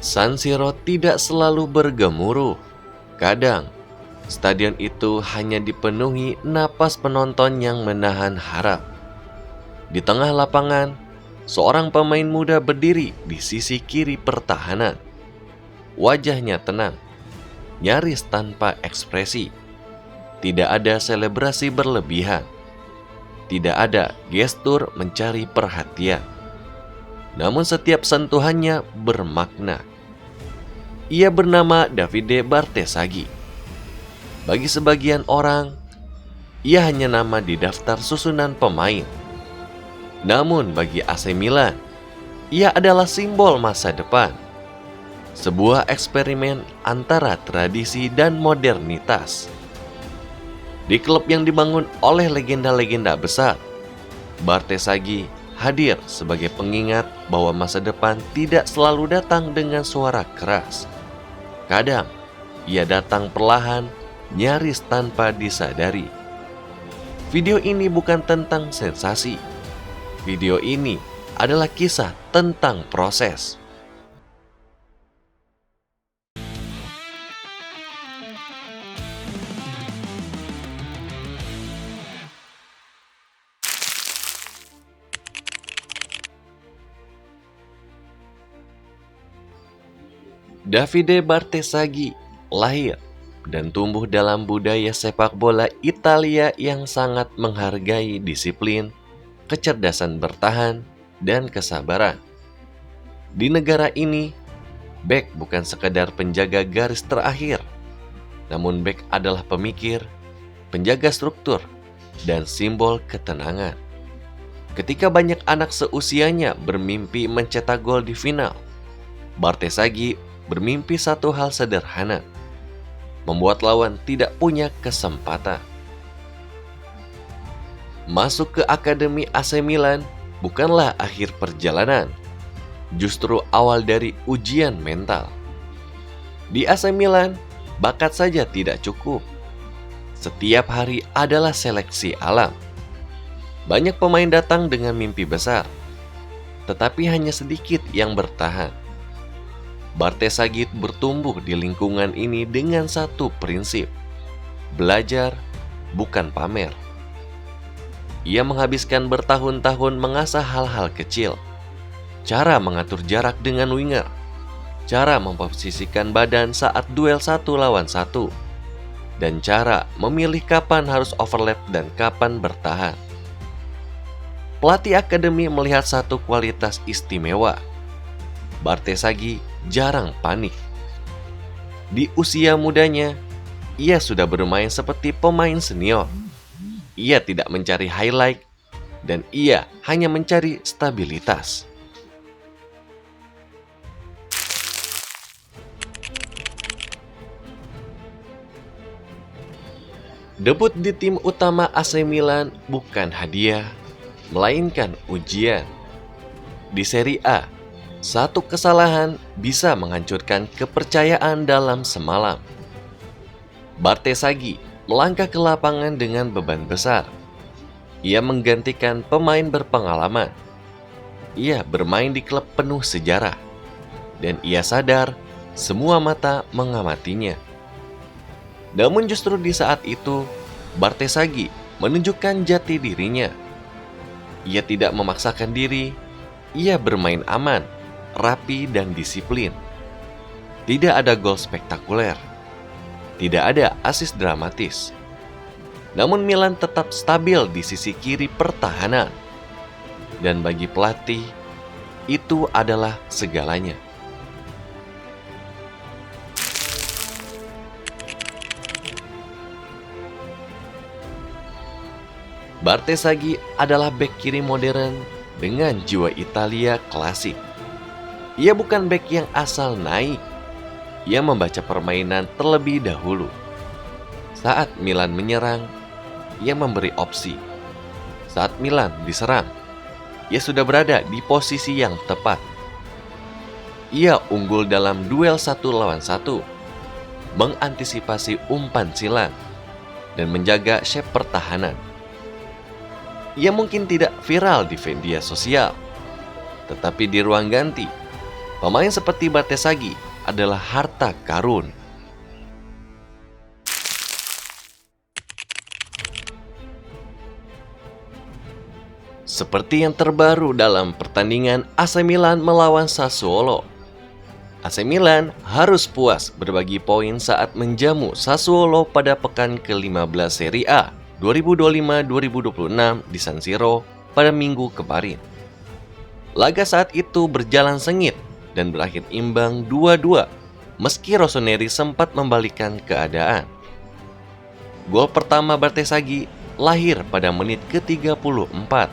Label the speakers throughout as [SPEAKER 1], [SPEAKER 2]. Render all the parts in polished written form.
[SPEAKER 1] San Siro tidak selalu bergemuruh. Kadang, stadion itu hanya dipenuhi napas penonton yang menahan harap. Di tengah lapangan, seorang pemain muda berdiri di sisi kiri pertahanan. Wajahnya tenang, nyaris tanpa ekspresi. Tidak ada selebrasi berlebihan. Tidak ada gestur mencari perhatian. Namun setiap sentuhannya bermakna. Ia bernama Davide Bartesaghi. Bagi sebagian orang, ia hanya nama di daftar susunan pemain. Namun bagi AC Milan, ia adalah simbol masa depan. Sebuah eksperimen antara tradisi dan modernitas. Di klub yang dibangun oleh legenda-legenda besar, Bartesaghi hadir sebagai pengingat bahwa masa depan tidak selalu datang dengan suara keras. Kadang, ia datang perlahan, nyaris tanpa disadari. Video ini bukan tentang sensasi. Video ini adalah kisah tentang proses. Davide Bartesaghi lahir dan tumbuh dalam budaya sepak bola Italia yang sangat menghargai disiplin, kecerdasan bertahan, dan kesabaran. Di negara ini, bek bukan sekedar penjaga garis terakhir, namun bek adalah pemikir, penjaga struktur, dan simbol ketenangan. Ketika banyak anak seusianya bermimpi mencetak gol di final, Bartesaghi bermimpi satu hal sederhana: membuat lawan tidak punya kesempatan. Masuk ke Akademi AC Milan bukanlah akhir perjalanan, justru awal dari ujian mental. Di AC Milan, bakat saja tidak cukup. Setiap hari adalah seleksi alam. Banyak pemain datang dengan mimpi besar, tetapi hanya sedikit yang bertahan. Bartesaghi bertumbuh di lingkungan ini dengan satu prinsip: belajar, bukan pamer. Ia menghabiskan bertahun-tahun mengasah hal-hal kecil. Cara mengatur jarak dengan winger, cara memposisikan badan saat duel 1 lawan 1, dan cara memilih kapan harus overlap dan kapan bertahan. Pelatih akademi melihat satu kualitas istimewa: Bartesaghi jarang panik. Di usia mudanya, ia sudah bermain seperti pemain senior. Ia tidak mencari highlight, dan ia hanya mencari stabilitas. Debut di tim utama AC Milan bukan hadiah, melainkan ujian. Di Serie A, satu kesalahan bisa menghancurkan kepercayaan dalam semalam. Bartesaghi melangkah ke lapangan dengan beban besar. Ia menggantikan pemain berpengalaman. Ia bermain di klub penuh sejarah, dan ia sadar semua mata mengamatinya. Namun justru di saat itu, Bartesaghi menunjukkan jati dirinya. Ia tidak memaksakan diri, ia bermain aman, rapi, dan disiplin. Tidak ada gol spektakuler, tidak ada assist dramatis. Namun Milan tetap stabil di sisi kiri pertahanan. Dan bagi pelatih, itu adalah segalanya. Bartesaghi adalah bek kiri modern dengan jiwa Italia klasik. Ia bukan bek yang asal naik. Ia membaca permainan terlebih dahulu. Saat Milan menyerang, ia memberi opsi. Saat Milan diserang, ia sudah berada di posisi yang tepat. Ia unggul dalam duel 1 lawan 1, mengantisipasi umpan silang, dan menjaga shape pertahanan. Ia mungkin tidak viral di media sosial, tetapi di ruang ganti, Pemain seperti Bartesaghi adalah harta karun. Seperti yang terbaru dalam pertandingan AC Milan melawan Sassuolo. AC Milan harus puas berbagi poin saat menjamu Sassuolo pada pekan ke-15 Serie A 2025-2026 di San Siro pada minggu kemarin. Laga saat itu berjalan sengit dan berakhir imbang 2-2 meski Rossoneri sempat membalikkan keadaan. Gol pertama Bartesaghi lahir pada menit ke-34.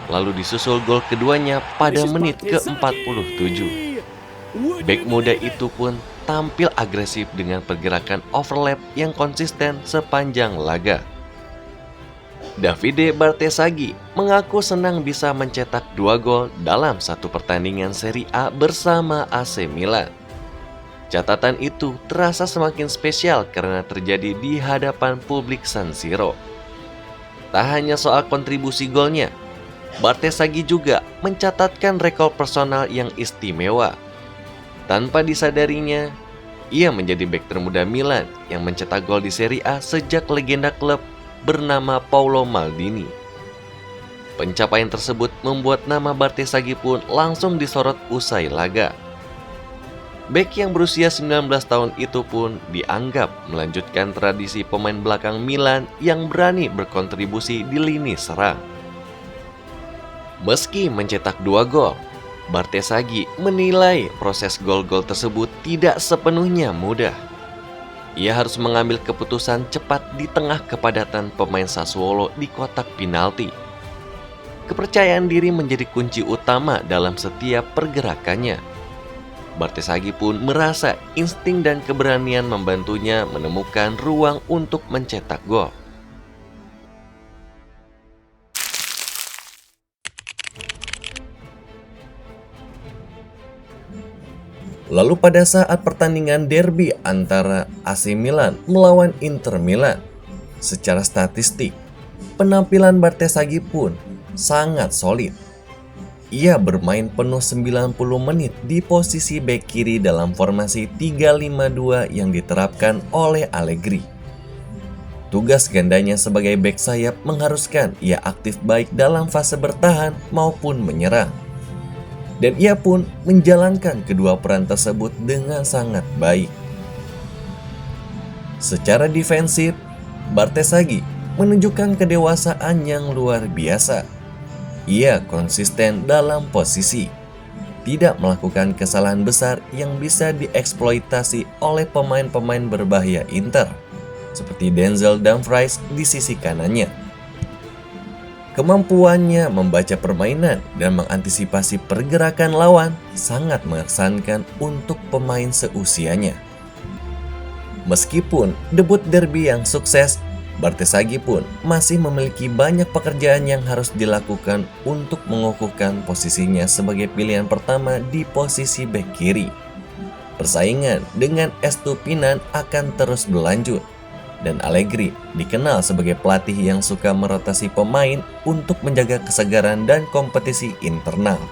[SPEAKER 1] Lalu disusul gol keduanya pada menit ke-47. Bek muda itu pun tampil agresif dengan pergerakan overlap yang konsisten sepanjang laga. Davide Bartesaghi mengaku senang bisa mencetak 2 gol dalam satu pertandingan Serie A bersama AC Milan. Catatan itu terasa semakin spesial karena terjadi di hadapan publik San Siro. Tak hanya soal kontribusi golnya, Bartesaghi juga mencatatkan rekor personal yang istimewa. Tanpa disadarinya, ia menjadi bek termuda Milan yang mencetak gol di Serie A sejak legenda klub bernama Paolo Maldini. Pencapaian tersebut membuat nama Bartesaghi pun langsung disorot usai laga. Bek yang berusia 19 tahun itu pun dianggap melanjutkan tradisi pemain belakang Milan yang berani berkontribusi di lini serang. Meski mencetak 2 gol, Bartesaghi menilai proses gol-gol tersebut tidak sepenuhnya mudah. Ia harus mengambil keputusan cepat di tengah kepadatan pemain Sassuolo di kotak penalti. Kepercayaan diri menjadi kunci utama dalam setiap pergerakannya. Bartesaghi pun merasa insting dan keberanian membantunya menemukan ruang untuk mencetak gol. Lalu pada saat pertandingan derby antara AC Milan melawan Inter Milan, secara statistik, penampilan Bartesaghi pun sangat solid. Ia bermain penuh 90 menit di posisi bek kiri dalam formasi 3-5-2 yang diterapkan oleh Allegri. Tugas gandanya sebagai bek sayap mengharuskan ia aktif baik dalam fase bertahan maupun menyerang. Dan ia pun menjalankan kedua peran tersebut dengan sangat baik. Secara defensif, Bartesaghi menunjukkan kedewasaan yang luar biasa. Ia konsisten dalam posisi, tidak melakukan kesalahan besar yang bisa dieksploitasi oleh pemain-pemain berbahaya Inter, seperti Denzel Dumfries di sisi kanannya. Kemampuannya membaca permainan dan mengantisipasi pergerakan lawan sangat mengesankan untuk pemain seusianya. Meskipun debut derby yang sukses, Bartesaghi pun masih memiliki banyak pekerjaan yang harus dilakukan untuk mengukuhkan posisinya sebagai pilihan pertama di posisi bek kiri. Persaingan dengan Estupinan akan terus berlanjut. Dan Allegri dikenal sebagai pelatih yang suka merotasi pemain untuk menjaga kesegaran dan kompetisi internal.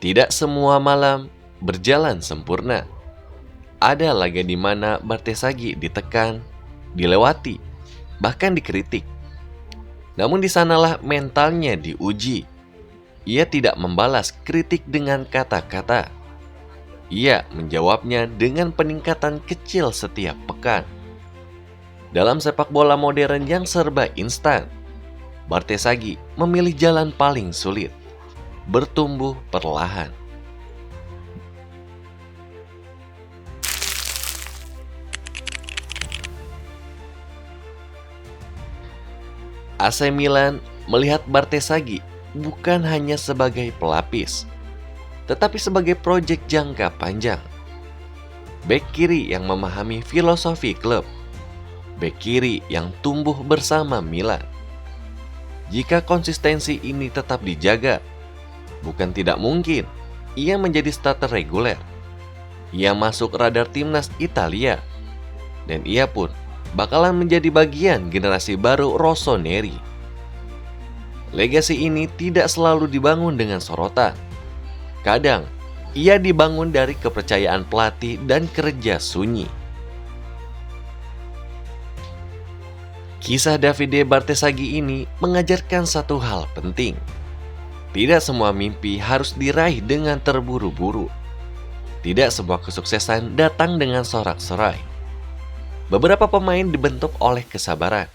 [SPEAKER 1] Tidak semua malam berjalan sempurna. Ada laga di mana Bartesaghi ditekan, dilewati, bahkan dikritik. Namun di sanalah mentalnya diuji. Ia tidak membalas kritik dengan kata-kata. Ia menjawabnya dengan peningkatan kecil setiap pekan. Dalam sepak bola modern yang serba instan, Bartesaghi memilih jalan paling sulit, bertumbuh perlahan. AC Milan melihat Bartesaghi bukan hanya sebagai pelapis, tetapi sebagai proyek jangka panjang. Bek kiri yang memahami filosofi klub, bek kiri yang tumbuh bersama Milan. Jika konsistensi ini tetap dijaga, bukan tidak mungkin ia menjadi starter reguler. Ia masuk radar timnas Italia, dan ia pun bakalan menjadi bagian generasi baru Rossoneri. Legasi ini tidak selalu dibangun dengan sorotan. Kadang, ia dibangun dari kepercayaan pelatih dan kerja sunyi. Kisah Davide Bartesaghi ini mengajarkan satu hal penting. Tidak semua mimpi harus diraih dengan terburu-buru. Tidak semua kesuksesan datang dengan sorak-sorai. Beberapa pemain dibentuk oleh kesabaran,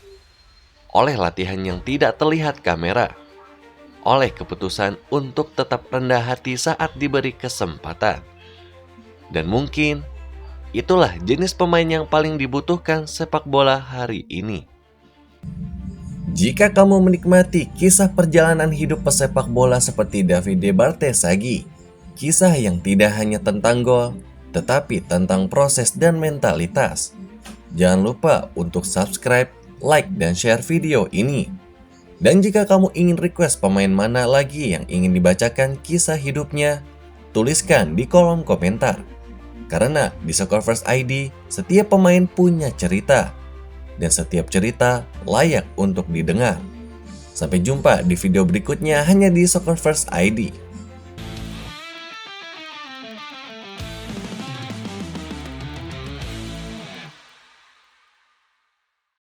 [SPEAKER 1] oleh latihan yang tidak terlihat kamera, oleh keputusan untuk tetap rendah hati saat diberi kesempatan. Dan mungkin itulah jenis pemain yang paling dibutuhkan sepak bola hari ini.
[SPEAKER 2] Jika kamu menikmati kisah perjalanan hidup pesepak bola seperti Davide Bartesaghi, kisah yang tidak hanya tentang gol, tetapi tentang proses dan mentalitas, jangan lupa untuk subscribe, like, dan share video ini. Dan jika kamu ingin request pemain mana lagi yang ingin dibacakan kisah hidupnya, tuliskan di kolom komentar. Karena di Soccerverse ID, setiap pemain punya cerita. Dan setiap cerita layak untuk didengar. Sampai jumpa di video berikutnya hanya di Soccerverse ID.